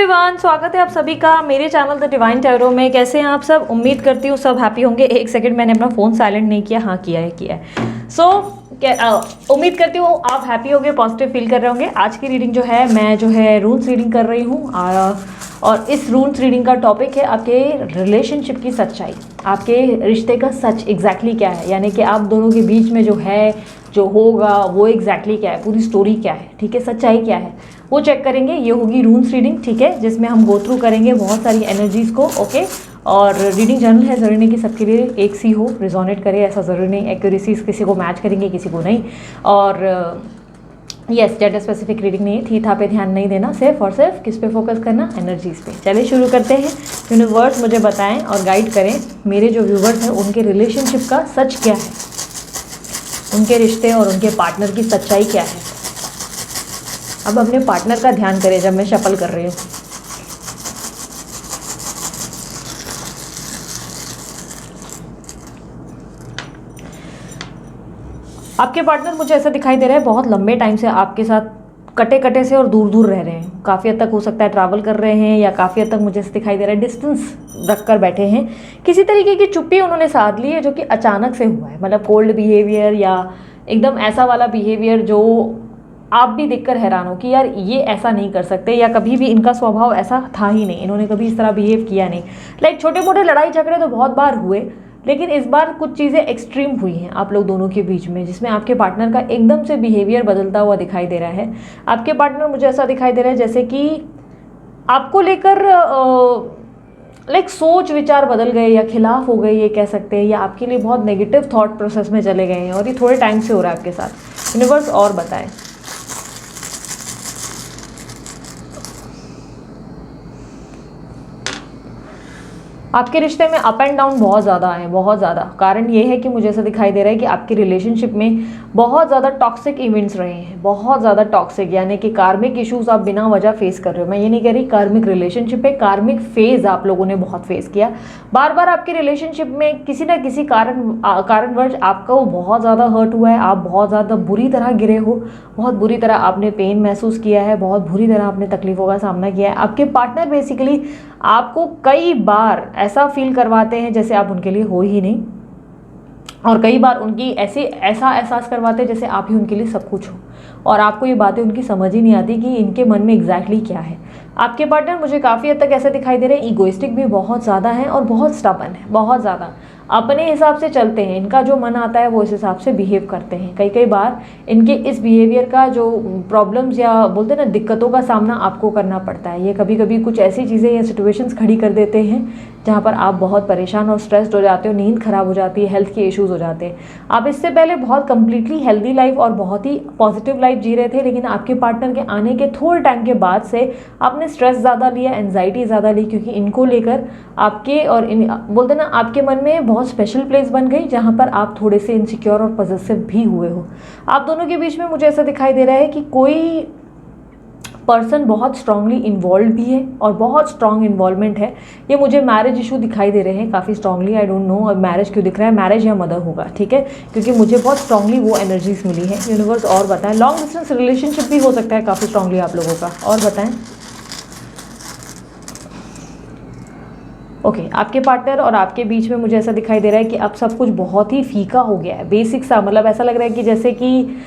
Everyone, स्वागत है आप सभी का मेरे चैनल द डिवाइन टैरो में। कैसे हैं आप सब? उम्मीद करती हूँ सब हैप्पी होंगे। एक सेकंड, मैंने अपना फ़ोन साइलेंट नहीं किया। हाँ, किया है। उम्मीद करती हूँ आप हैप्पी होंगे, पॉजिटिव फील कर रहे होंगे। आज की रीडिंग जो है, मैं जो है रून्स रीडिंग कर रही हूँ और इस रून्स रीडिंग का टॉपिक है आपके रिलेशनशिप की सच्चाई, आपके रिश्ते का सच एग्जैक्टली क्या है, यानी कि आप दोनों के बीच में जो है, जो होगा वो एग्जैक्टली क्या है, पूरी स्टोरी क्या है, ठीक है, सच्चाई क्या है, वो चेक करेंगे। ये होगी रून्स रीडिंग, ठीक है, जिसमें हम गो थ्रू करेंगे बहुत सारी एनर्जीज़ को। ओके, और रीडिंग जनरल है, ज़रूरी नहीं कि सबके लिए एक सी हो, रिजोनेट करे, ऐसा ज़रूरी नहीं। एक्यूरेसीज किसी को मैच करेंगे, किसी को नहीं। और यस, जेंडर स्पेसिफिक रीडिंग नहीं है। थी था पे ध्यान नहीं देना, सिर्फ और सिर्फ किस पे फोकस करना, एनर्जीज़ पे। चलिए शुरू करते हैं। यूनिवर्स मुझे बताएं और गाइड करें, मेरे जो व्यूवर्स हैं उनके रिलेशनशिप का सच क्या है, उनके रिश्ते और उनके पार्टनर की सच्चाई क्या है। अब अपने पार्टनर का ध्यान करें जब मैं शफल कर रही हूँ। आपके पार्टनर मुझे ऐसा दिखाई दे रहा है बहुत लंबे टाइम से आपके साथ कटे कटे से और दूर दूर रह रहे हैं। काफ़ी हद तक हो सकता है ट्रैवल कर रहे हैं, या काफ़ी हद तक मुझे ऐसा दिखाई दे रहा है डिस्टेंस रख कर बैठे हैं। किसी तरीके की चुप्पी उन्होंने साध ली है, जो कि अचानक से हुआ है। मतलब कोल्ड बिहेवियर या एकदम ऐसा वाला बिहेवियर जो आप भी देखकर हैरान हो कि यार ये ऐसा नहीं कर सकते, या कभी भी इनका स्वभाव ऐसा था ही नहीं, इन्होंने कभी इस तरह बिहेव किया नहीं। लाइक छोटे मोटे लड़ाई झगड़े तो बहुत बार हुए, लेकिन इस बार कुछ चीज़ें एक्सट्रीम हुई हैं आप लोग दोनों के बीच में, जिसमें आपके पार्टनर का एकदम से बिहेवियर बदलता हुआ दिखाई दे रहा है। आपके पार्टनर मुझे ऐसा दिखाई दे रहा है जैसे कि आपको लेकर लाइक सोच विचार बदल गए या खिलाफ हो गए, ये कह सकते हैं, या आपके लिए बहुत नेगेटिव थॉट प्रोसेस में चले गए हैं, और ये थोड़े टाइम से हो रहा है आपके साथ। यूनिवर्स और बताएं। आपके रिश्ते में अप एंड डाउन बहुत ज़्यादा है, बहुत ज़्यादा। कारण ये है कि मुझे ऐसा दिखाई दे रहा है कि आपकी रिलेशनशिप में बहुत ज़्यादा टॉक्सिक इवेंट्स रहे हैं, बहुत ज़्यादा टॉक्सिक, यानी कि कार्मिक इश्यूज आप बिना वजह फेस कर रहे हो। मैं ये नहीं कह रही कार्मिक रिलेशनशिप है, कार्मिक फेज आप लोगों ने बहुत फेस किया। बार बार आपकी रिलेशनशिप में किसी ना किसी कारणवश आपका वो बहुत ज़्यादा हर्ट हुआ है, आप बहुत ज़्यादा बुरी तरह गिरे हो, बहुत बुरी तरह आपने पेन महसूस किया है, बहुत बुरी तरह आपने तकलीफ़ों का सामना किया है। आपके पार्टनर बेसिकली आपको कई बार ऐसा फील करवाते हैं जैसे आप उनके लिए हो ही नहीं, और कई बार उनकी ऐसा एहसास करवाते हैं जैसे आप ही उनके लिए सब कुछ हो, और आपको ये बातें उनकी समझ ही नहीं आती कि इनके मन में एग्जैक्टली क्या है। आपके पार्टनर मुझे काफ़ी हद तक ऐसे दिखाई दे रहे हैं, ईगोइस्टिक भी बहुत ज़्यादा है और बहुत स्टबर्न है, बहुत ज़्यादा अपने हिसाब से चलते हैं। इनका जो मन आता है वो इस हिसाब से बिहेव करते हैं। कई बार इनके इस बिहेवियर का जो प्रॉब्लम्स या बोलते हैं ना दिक्कतों का सामना आपको करना पड़ता है। ये कभी कभी कुछ ऐसी चीज़ें या सिचुएशंस खड़ी कर देते हैं जहाँ पर आप बहुत परेशान और स्ट्रेस्ड हो जाते हो, नींद खराब हो जाती है, हेल्थ के इश्यूज़ हो जाते हैं। आप इससे पहले बहुत कंप्लीटली हेल्दी लाइफ और बहुत ही पॉजिटिव लाइफ जी रहे थे, लेकिन आपके पार्टनर के आने के थोड़े टाइम के बाद से आपने स्ट्रेस ज़्यादा लिया, एंजाइटी ज़्यादा ली, क्योंकि इनको लेकर आपके और बोलते ना आपके मन में बहुत स्पेशल प्लेस बन गई, जहाँ पर आप थोड़े से इनसिक्योर और पॉजेसिव भी हुए हो। आप दोनों के बीच में मुझे ऐसा दिखाई दे रहा है कि कोई पर्सन बहुत स्ट्रांगली इन्वॉल्व भी है, और बहुत स्ट्रांग इन्वॉल्वमेंट है। ये मुझे मैरिज इशू दिखाई दे रहे हैं काफ़ी स्ट्रांगली। आई डोंट नो अब मैरिज क्यों दिख रहा है, मैरिज या मदर होगा, ठीक है, क्योंकि मुझे बहुत स्ट्रांगली वो एनर्जीज मिली है। यूनिवर्स और बताएं। लॉन्ग डिस्टेंस रिलेशनशिप भी हो सकता है काफ़ी स्ट्रांगली आप लोगों का, और बताएं। ओके, आपके पार्टनर और आपके बीच में मुझे ऐसा दिखाई दे रहा है कि अब सब कुछ बहुत ही फीका हो गया है, बेसिक सा। मतलब ऐसा लग रहा है कि जैसे कि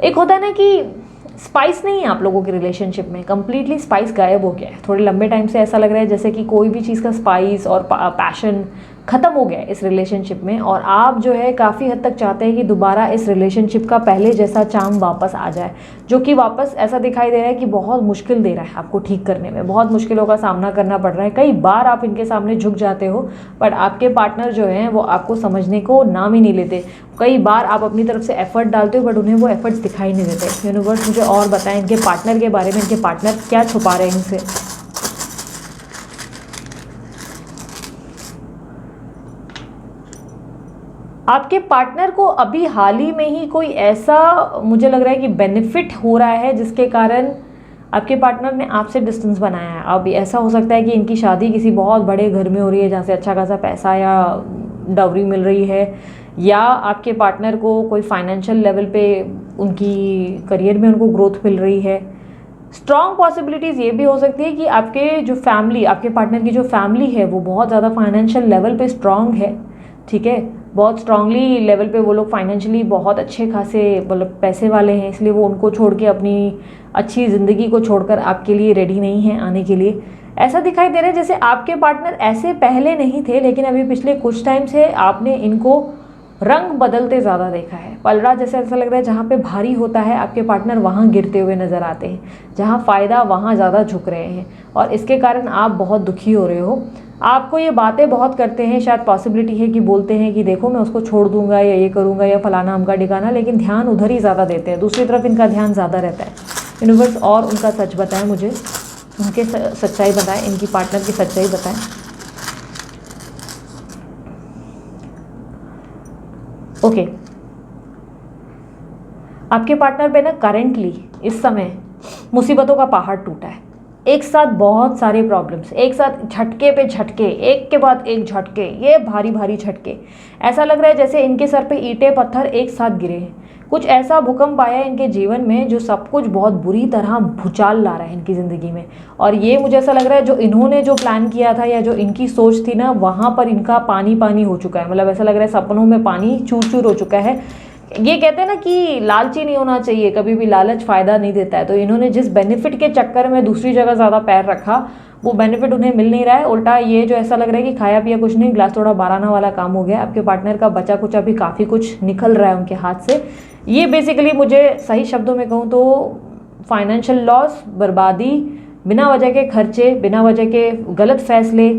एक होता है ना कि स्पाइस नहीं है आप लोगों के रिलेशनशिप में, कंप्लीटली स्पाइस गायब हो गया है। थोड़े लंबे टाइम से ऐसा लग रहा है जैसे कि कोई भी चीज़ का स्पाइस और पैशन ख़त्म हो गया है इस रिलेशनशिप में, और आप जो है काफ़ी हद तक चाहते हैं कि दोबारा इस रिलेशनशिप का पहले जैसा चार्म वापस आ जाए, जो कि वापस ऐसा दिखाई दे रहा है कि बहुत मुश्किल दे रहा है आपको ठीक करने में, बहुत मुश्किलों का सामना करना पड़ रहा है। कई बार आप इनके सामने झुक जाते हो, बट आपके पार्टनर जो हैं वो आपको समझने को नाम ही नहीं लेते। कई बार आप अपनी तरफ से एफर्ट डालते हो, बट उन्हें वो एफर्ट्स दिखाई नहीं देते। यूनिवर्स मुझे और बताएं इनके पार्टनर के बारे में, इनके पार्टनर क्या छुपा रहे हैं इनसे। आपके पार्टनर को अभी हाल ही में ही कोई ऐसा मुझे लग रहा है कि बेनिफिट हो रहा है जिसके कारण आपके पार्टनर ने आपसे डिस्टेंस बनाया है। अब ऐसा हो सकता है कि इनकी शादी किसी बहुत बड़े घर में हो रही है जहाँ से अच्छा खासा पैसा या डाउरी मिल रही है, या आपके पार्टनर को कोई फाइनेंशियल लेवल पे उनकी करियर में उनको ग्रोथ मिल रही है, स्ट्रॉन्ग पॉसिबिलिटीज़ ये भी हो सकती है कि आपके जो फैमिली, आपके पार्टनर की जो फैमिली है वो बहुत ज़्यादा फाइनेंशियल लेवल पे स्ट्रॉन्ग है, ठीक है, बहुत स्ट्रांगली लेवल पे वो लोग फाइनेंशियली बहुत अच्छे खासे मतलब पैसे वाले हैं, इसलिए वो उनको छोड़ के अपनी अच्छी ज़िंदगी को छोड़कर आपके लिए रेडी नहीं है आने के लिए। ऐसा दिखाई दे रहा है जैसे आपके पार्टनर ऐसे पहले नहीं थे, लेकिन अभी पिछले कुछ टाइम से आपने इनको रंग बदलते ज़्यादा देखा है। पलड़ा जैसे ऐसा लग रहा है जहाँ पे भारी होता है आपके पार्टनर वहाँ गिरते हुए नज़र आते हैं, जहाँ फ़ायदा वहाँ ज़्यादा झुक रहे हैं, और इसके कारण आप बहुत दुखी हो रहे हो। आपको ये बातें बहुत करते हैं, शायद पॉसिबिलिटी है कि बोलते हैं कि देखो मैं उसको छोड़ दूंगा या ये करूंगा या फलाना अमका डिकाना, लेकिन ध्यान उधर ही ज़्यादा देते हैं, दूसरी तरफ इनका ध्यान ज़्यादा रहता है। यूनिवर्स और उनका सच बताएं मुझे, उनके सच्चाई बताएं, इनकी पार्टनर की सच्चाई बताएं। ओके, आपके पार्टनर पे ना करेंटली इस समय मुसीबतों का पहाड़ टूटा है, एक साथ बहुत सारे प्रॉब्लम्स, एक साथ झटके पे झटके, एक के बाद एक झटके, ये भारी भारी झटके। ऐसा लग रहा है जैसे इनके सर पे ईंटें पत्थर एक साथ गिरे हैं। कुछ ऐसा भूकंप आया है इनके जीवन में जो सब कुछ बहुत बुरी तरह भूचाल ला रहा है इनकी ज़िंदगी में। और ये मुझे ऐसा लग रहा है जो इन्होंने जो प्लान किया था या जो इनकी सोच थी ना, वहाँ पर इनका पानी पानी हो चुका है। मतलब ऐसा लग रहा है सपनों में पानी चूर चूर हो चुका है। ये कहते हैं ना कि लालची नहीं होना चाहिए, कभी भी लालच फ़ायदा नहीं देता है। तो इन्होंने जिस बेनिफिट के चक्कर में दूसरी जगह ज़्यादा पैर रखा, वो बेनिफिट उन्हें मिल नहीं रहा है। उल्टा ये जो ऐसा लग रहा है कि खाया पिया कुछ नहीं, ग्लास थोड़ा बाराना वाला काम हो गया। आपके पार्टनर का बचा कुचा भी काफ़ी कुछ निकल रहा है उनके हाथ से। ये बेसिकली मुझे सही शब्दों में कहूँ तो फाइनेंशियल लॉस, बर्बादी, बिना वजह के खर्चे, बिना वजह के गलत फैसले,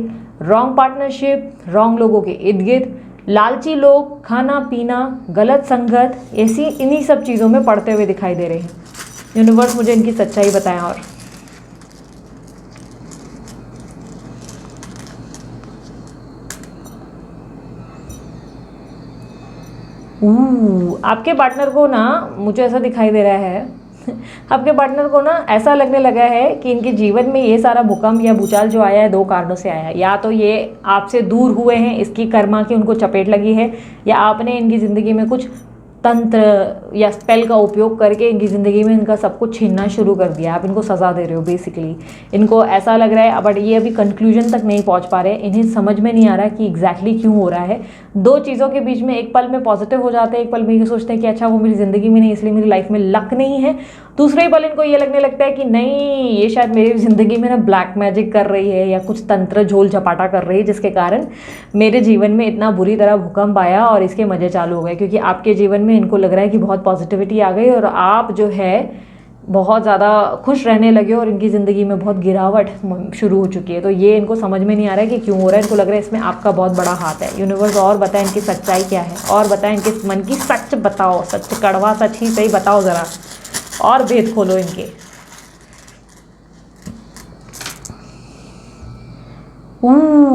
रॉन्ग पार्टनरशिप, रॉन्ग लोगों के इर्द गिर्द, लालची लोग, खाना पीना, गलत संगत, ऐसी इन्हीं सब चीज़ों में पड़ते हुए दिखाई दे रहे हैं। यूनिवर्स मुझे इनकी सच्चाई बताएं। और आपके पार्टनर को ना मुझे ऐसा दिखाई दे रहा है आपके पार्टनर को ना ऐसा लगने लगा है कि इनके जीवन में ये सारा भूकंप या भूचाल जो आया है दो कारणों से आया है। या तो ये आपसे दूर हुए हैं, इसकी कर्मा की उनको चपेट लगी है, या आपने इनकी ज़िंदगी में कुछ तंत्र या स्पेल का उपयोग करके इनकी ज़िंदगी में इनका सब कुछ छीनना शुरू कर दिया। आप इनको सज़ा दे रहे हो बेसिकली। इनको ऐसा लग रहा है, बट ये अभी कंक्लूजन तक नहीं पहुंच पा रहे। इन्हें समझ में नहीं आ रहा कि एग्जैक्टली क्यों हो रहा है। दो चीज़ों के बीच में, एक पल में पॉजिटिव हो जाते हैं, एक पल में ये सोचते हैं कि अच्छा वो मेरी ज़िंदगी में नहीं, इसलिए मेरी लाइफ में लक नहीं है। दूसरे ही पल इनको ये लगने लगता है कि नहीं, ये शायद मेरी ज़िंदगी में ना ब्लैक मैजिक कर रही है या कुछ तंत्र झोल झपाटा कर रही है, जिसके कारण मेरे जीवन में इतना बुरी तरह भूकंप आया और इसके मज़े चालू हो गए। क्योंकि आपके जीवन में इनको लग रहा है कि बहुत पॉजिटिविटी आ गई और आप जो है बहुत ज़्यादा खुश रहने लगे और इनकी ज़िंदगी में बहुत गिरावट शुरू हो चुकी है। तो ये इनको समझ में नहीं आ रहा है कि क्यों हो रहा है। इनको लग रहा है इसमें आपका बहुत बड़ा हाथ है। यूनिवर्स और बताएं इनकी सच्चाई क्या है, और बताएं इनके मन की सच बताओ, सच कड़वा सच ही सही बताओ ज़रा, और भेद खोलो इनके।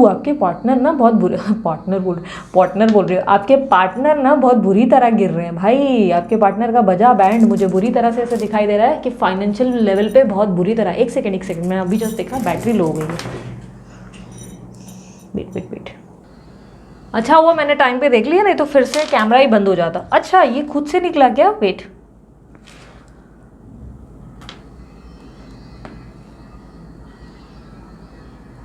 आपके पार्टनर ना बहुत बुरे पार्टनर बोल रहे हो, आपके पार्टनर ना बहुत बुरी तरह गिर रहे हैं भाई। आपके पार्टनर का बजा बैंड मुझे बुरी तरह से ऐसे दिखाई दे रहा है कि फाइनेंशियल लेवल पे बहुत बुरी तरह। एक सेकंड मैं अभी जस्ट देखा, बैटरी लो हो गई है। वेट। अच्छा वो मैंने टाइम पे देख लिया, नहीं तो फिर से कैमरा ही बंद हो जाता। अच्छा ये खुद से निकला क्या? वेट,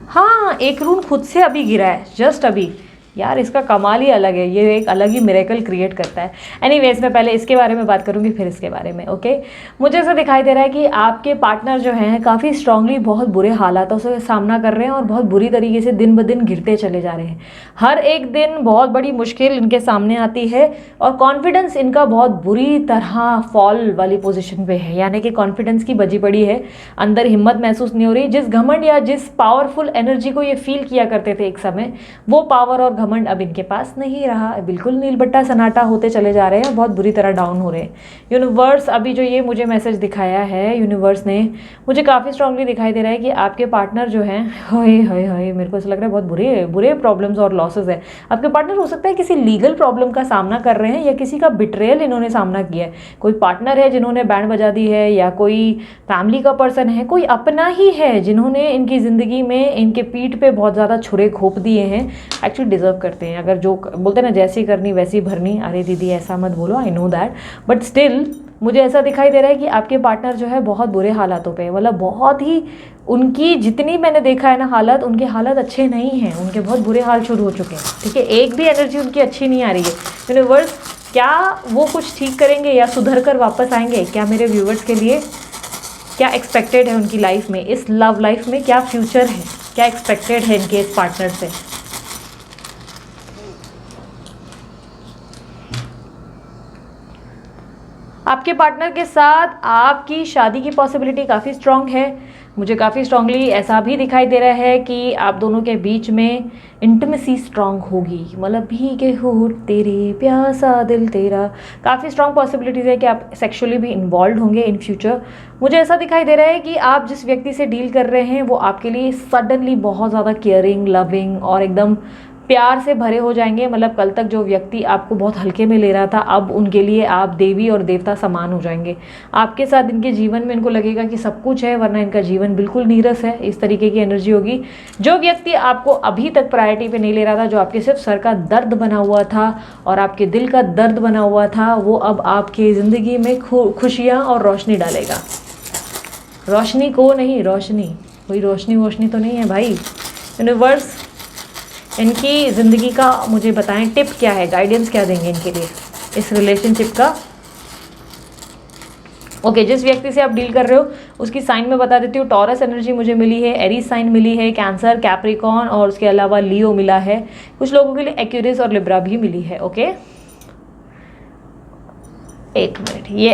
हाँ एक रून खुद से अभी गिरा है, जस्ट अभी। यार इसका कमाल ही अलग है, ये एक अलग ही मिरेकल क्रिएट करता है। एनीवेज मैं पहले इसके बारे में बात करूँगी फिर इसके बारे में। ओके, मुझे ऐसा दिखाई दे रहा है कि आपके पार्टनर जो हैं काफ़ी स्ट्रांगली बहुत बुरे हालातों से सामना कर रहे हैं और बहुत बुरी तरीके से दिन ब दिन गिरते चले जा रहे हैं। हर एक दिन बहुत बड़ी मुश्किल इनके सामने आती है और कॉन्फिडेंस इनका बहुत बुरी तरह फॉल वाली पोजिशन पर है, यानी कि कॉन्फिडेंस की बजी पड़ी है, अंदर हिम्मत महसूस नहीं हो रही। जिस घमंड या जिस पावरफुल एनर्जी को ये फील किया करते थे एक समय, वो पावर और घमंड अब इनके पास नहीं रहा। बिल्कुल नीलबट्टा सन्नाटा होते चले जा रहे हैं, बहुत बुरी तरह डाउन हो रहे हैं। यूनिवर्स अभी जो ये मुझे मैसेज दिखाया है, यूनिवर्स ने मुझे काफ़ी स्ट्रांगली दिखाई दे रहा है कि आपके पार्टनर जो हैं, हाय मेरे को ऐसा लग रहा है बहुत बुरे प्रॉब्लम्स और लॉसेस है। आपके पार्टनर हो सकता है किसी लीगल प्रॉब्लम का सामना कर रहे हैं या किसी का बिट्रेयल इन्होंने सामना किया है। कोई पार्टनर है जिन्होंने बैंड बजा दी है, या कोई फैमिली का पर्सन है, कोई अपना ही है जिन्होंने इनकी ज़िंदगी में इनके पीठ पे बहुत ज़्यादा छुरे घोंप दिए हैं। एक्चुअली डिज़र्व करते हैं। अगर जो बोलते हैं ना जैसी करनी वैसी भरनी, अरे दीदी ऐसा मत बोलो, I know that, but still मुझे ऐसा दिखाई दे रहा है कि आपके पार्टनर जो है बहुत बुरे हालातों पे है, मतलब बहुत ही, उनकी जितनी मैंने देखा है ना हालत, उनके हालत अच्छे नहीं हैं, उनके बहुत बुरे हाल शुरू हो चुके हैं, ठीक है। एक भी एनर्जी उनकी अच्छी नहीं आ रही है। यूनिवर्स, क्या वो कुछ ठीक करेंगे या सुधर कर वापस आएंगे? क्या मेरे व्यूवर्स के लिए क्या एक्सपेक्टेड है उनकी लाइफ में, इस लव लाइफ में क्या फ्यूचर है, क्या एक्सपेक्टेड है इनके इस पार्टनर से? आपके पार्टनर के साथ आपकी शादी की पॉसिबिलिटी काफ़ी स्ट्रांग है। मुझे काफ़ी स्ट्रांगली ऐसा भी दिखाई दे रहा है कि आप दोनों के बीच में इंटिमेसी स्ट्रांग होगी, मतलब भीगे होठ तेरे, प्यासा दिल तेरा, काफ़ी स्ट्रांग पॉसिबिलिटीज़ है कि आप सेक्सुअली भी इन्वॉल्व होंगे इन फ्यूचर। मुझे ऐसा दिखाई दे रहा है कि आप जिस व्यक्ति से डील कर रहे हैं वो आपके लिए सडनली बहुत ज़्यादा केयरिंग, लविंग और एकदम प्यार से भरे हो जाएंगे। मतलब कल तक जो व्यक्ति आपको बहुत हल्के में ले रहा था, अब उनके लिए आप देवी और देवता समान हो जाएंगे। आपके साथ इनके जीवन में इनको लगेगा कि सब कुछ है, वरना इनका जीवन बिल्कुल नीरस है, इस तरीके की एनर्जी होगी। जो व्यक्ति आपको अभी तक प्रायोरिटी पे नहीं ले रहा था, जो आपके सिर्फ सर का दर्द बना हुआ था और आपके दिल का दर्द बना हुआ था, वो अब आपकी ज़िंदगी में खुशियाँ और रोशनी डालेगा। रोशनी को नहीं, रोशनी, कोई रोशनी वोशनी तो नहीं है भाई। यूनिवर्स, इनकी ज़िंदगी का मुझे बताएं टिप क्या है, गाइडेंस क्या देंगे इनके लिए इस रिलेशनशिप का। ओके, जिस व्यक्ति से आप डील कर रहे हो उसकी साइन में बता देती हूँ। टॉरस एनर्जी मुझे मिली है, एरीज साइन मिली है, कैंसर, कैप्रिकॉन और उसके अलावा लियो मिला है। कुछ लोगों के लिए एक्यूरियस और लिब्रा भी मिली है। ओके, एक मिनट, ये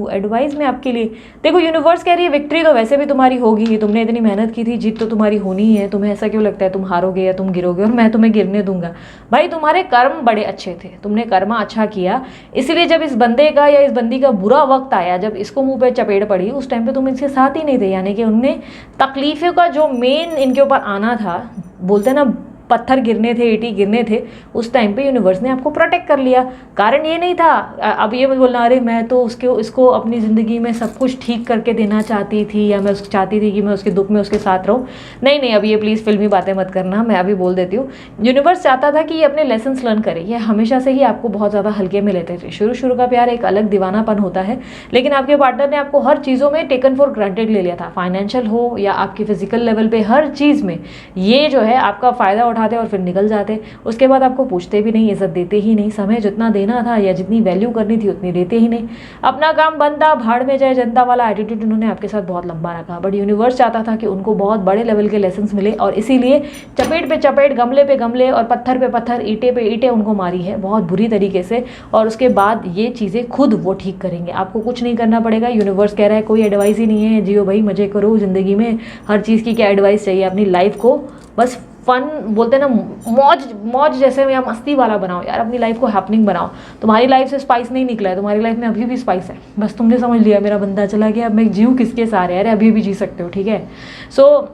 एडवाइस में आपके लिए देखो, यूनिवर्स कह रही है विक्ट्री तो वैसे भी तुम्हारी होगी ही, तुमने इतनी मेहनत की थी, जीत तो तुम्हारी होनी ही है। तुम्हें ऐसा क्यों लगता है तुम हारोगे या तुम गिरोगे और मैं तुम्हें गिरने दूंगा? भाई तुम्हारे कर्म बड़े अच्छे थे, तुमने कर्मा अच्छा किया, इसलिए जब इस बंदे का या इस बंदी का बुरा वक्त आया, जब इसको मुंह पे चपेट पड़ी, उस टाइम पे तुम इनके साथ ही नहीं थे। यानी कि उनने तकलीफों का जो मेन इनके ऊपर आना था, बोलते हैं ना पत्थर गिरने थे, ईंटें गिरने थे, उस टाइम पे यूनिवर्स ने आपको प्रोटेक्ट कर लिया। कारण ये नहीं था अब ये मत बोलना अरे मैं तो इसको अपनी ज़िंदगी में सब कुछ ठीक करके देना चाहती थी, या मैं उसको चाहती थी कि मैं उसके दुख में उसके साथ रहूं। नहीं नहीं, अब ये प्लीज़ फिल्मी बातें मत करना, मैं अभी बोल देती हूँ। यूनिवर्स चाहता था कि ये अपने लेसन्स लर्न करे। ये हमेशा से ही आपको बहुत ज़्यादा हल्के में लेते थे। शुरू का प्यार एक अलग दीवानापन होता है, लेकिन आपके पार्टनर ने आपको हर चीज़ों में टेकन फॉर ग्रांटेड ले लिया था। फाइनेंशियल हो या आपकी फिजिकल लेवल पे, हर चीज़ में ये जो है आपका फ़ायदा उठाते और फिर निकल जाते। उसके बाद आपको पूछते भी नहीं, इज्जत देते ही नहीं, समय जितना देना था या जितनी वैल्यू करनी थी उतनी देते ही नहीं। अपना काम बनता भाड़ में जाए जनता वाला एटीट्यूड उन्होंने आपके साथ बहुत लंबा रखा। बट यूनिवर्स चाहता था कि उनको बहुत बड़े लेवल के लेसन्स मिले, और इसीलिए चपेट पे चपेट, गमले पे गमले और पत्थर पे पत्थर, ईंटे पे ईंटें उनको मारी है बहुत बुरी तरीके से। और उसके बाद ये चीज़ें खुद वो ठीक करेंगे, आपको कुछ नहीं करना पड़ेगा। यूनिवर्स कह रहा है कोई एडवाइस ही नहीं है, जियो भाई, मजे करो ज़िंदगी में, हर चीज़ की क्या एडवाइस चाहिए? अपनी लाइफ को बस फन, बोलते हैं ना मौज जैसे, या मस्ती वाला बनाओ यार, अपनी लाइफ को हैपनिंग बनाओ। तुम्हारी लाइफ से स्पाइस नहीं निकला है, तुम्हारी लाइफ में अभी भी स्पाइस है, बस तुमने समझ लिया मेरा बंदा चला गया, अब मैं जीऊँ किसके सहारे? अरे अभी भी जी सकते हो, ठीक है। सो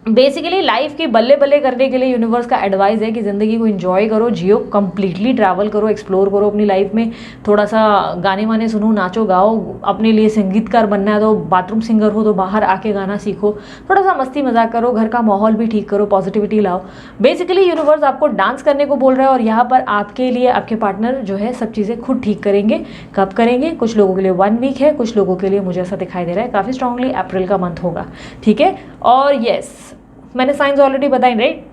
बेसिकली लाइफ की बल्ले बल्ले करने के लिए यूनिवर्स का एडवाइस है कि ज़िंदगी को एंजॉय करो, जियो, कंप्लीटली ट्रैवल करो, एक्सप्लोर करो अपनी लाइफ में। थोड़ा सा गाने वाने सुनो, नाचो गाओ, अपने लिए संगीतकार बनना है तो बाथरूम सिंगर हो तो बाहर आके गाना सीखो, थोड़ा सा मस्ती मजाक करो, घर का माहौल भी ठीक करो, पॉजिटिविटी लाओ। बेसिकली यूनिवर्स आपको डांस करने को बोल रहा है, और यहाँ पर आपके लिए आपके पार्टनर जो है सब चीज़ें खुद ठीक करेंगे। कब करेंगे? कुछ लोगों के लिए 1 वीक है, कुछ लोगों के लिए मुझे ऐसा दिखाई दे रहा है काफ़ी स्ट्रांगली अप्रैल का मंथ होगा, ठीक है। और यस, मैंने साइंस ऑलरेडी बताई, राइट?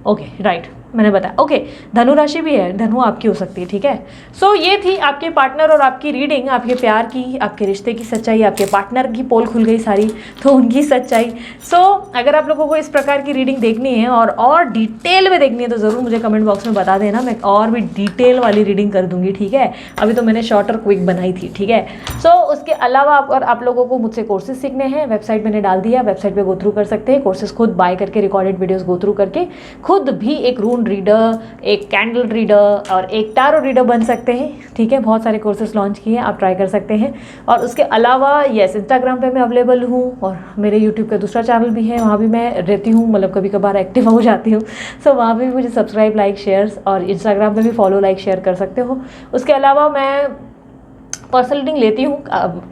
ओके, राइट, मैंने बताया। ओके, धनु राशि भी है, धनु आपकी हो सकती है, ठीक है। सो ये थी आपके पार्टनर और आपकी रीडिंग, आपके प्यार की, आपके रिश्ते की सच्चाई, आपके पार्टनर की पोल खुल गई सारी, तो उनकी सच्चाई। सो अगर आप लोगों को इस प्रकार की रीडिंग देखनी है और डिटेल में देखनी है तो ज़रूर मुझे कमेंट बॉक्स में बता देना, मैं और भी डिटेल वाली रीडिंग कर दूंगी, ठीक है। अभी तो मैंने शॉर्ट और क्विक बनाई थी, ठीक है। सो उसके अलावा अगर आप लोगों को मुझसे कोर्सेज सीखने हैं, वेबसाइट मैंने डाल दिया, वेबसाइट पर गो थ्रू कर सकते हैं। कोर्सेज खुद बाय करके, रिकॉर्डेड वीडियोज़ गो थ्रू करके खुद भी एक रून रीडर, एक कैंडल रीडर और एक टारो रीडर बन सकते हैं, ठीक है। बहुत सारे कोर्सेज लॉन्च किए हैं, आप ट्राई कर सकते हैं। और उसके अलावा यस, इंस्टाग्राम पे मैं अवेलेबल हूँ, और मेरे यूट्यूब का दूसरा चैनल भी है, वहाँ भी मैं रहती हूँ, मतलब कभी कभार एक्टिव हो जाती हूँ। सो वहाँ पे भी मुझे सब्सक्राइब, लाइक, शेयर्स, और इंस्टाग्राम पे भी फॉलो, लाइक, शेयर कर सकते हो। उसके अलावा मैं पर्सनल रीडिंग लेती हूँ,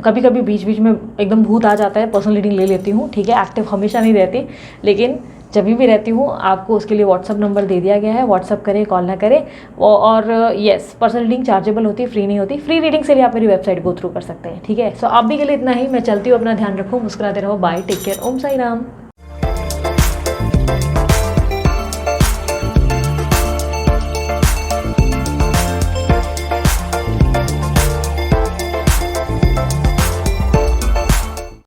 कभी कभी बीच बीच में एकदम भूत आ जाता है, पर्सनल रीडिंग ले लेती हूँ, ठीक है। एक्टिव हमेशा नहीं रहती, लेकिन जब भी रहती हूँ आपको उसके लिए व्हाट्सअप नंबर दे दिया गया है, व्हाट्सअप करें, कॉल ना करें। और येस, पर्सनल रीडिंग चार्जेबल होती है, फ्री नहीं होती। फ्री रीडिंग के लिए आप मेरी वेबसाइट गो थ्रू कर सकते हैं, ठीक है। सो आप भी के लिए इतना ही, मैं चलती हूँ, अपना ध्यान रखूँ, मुस्कुराते रहो, बाय, टेक केयर, ओम साई राम।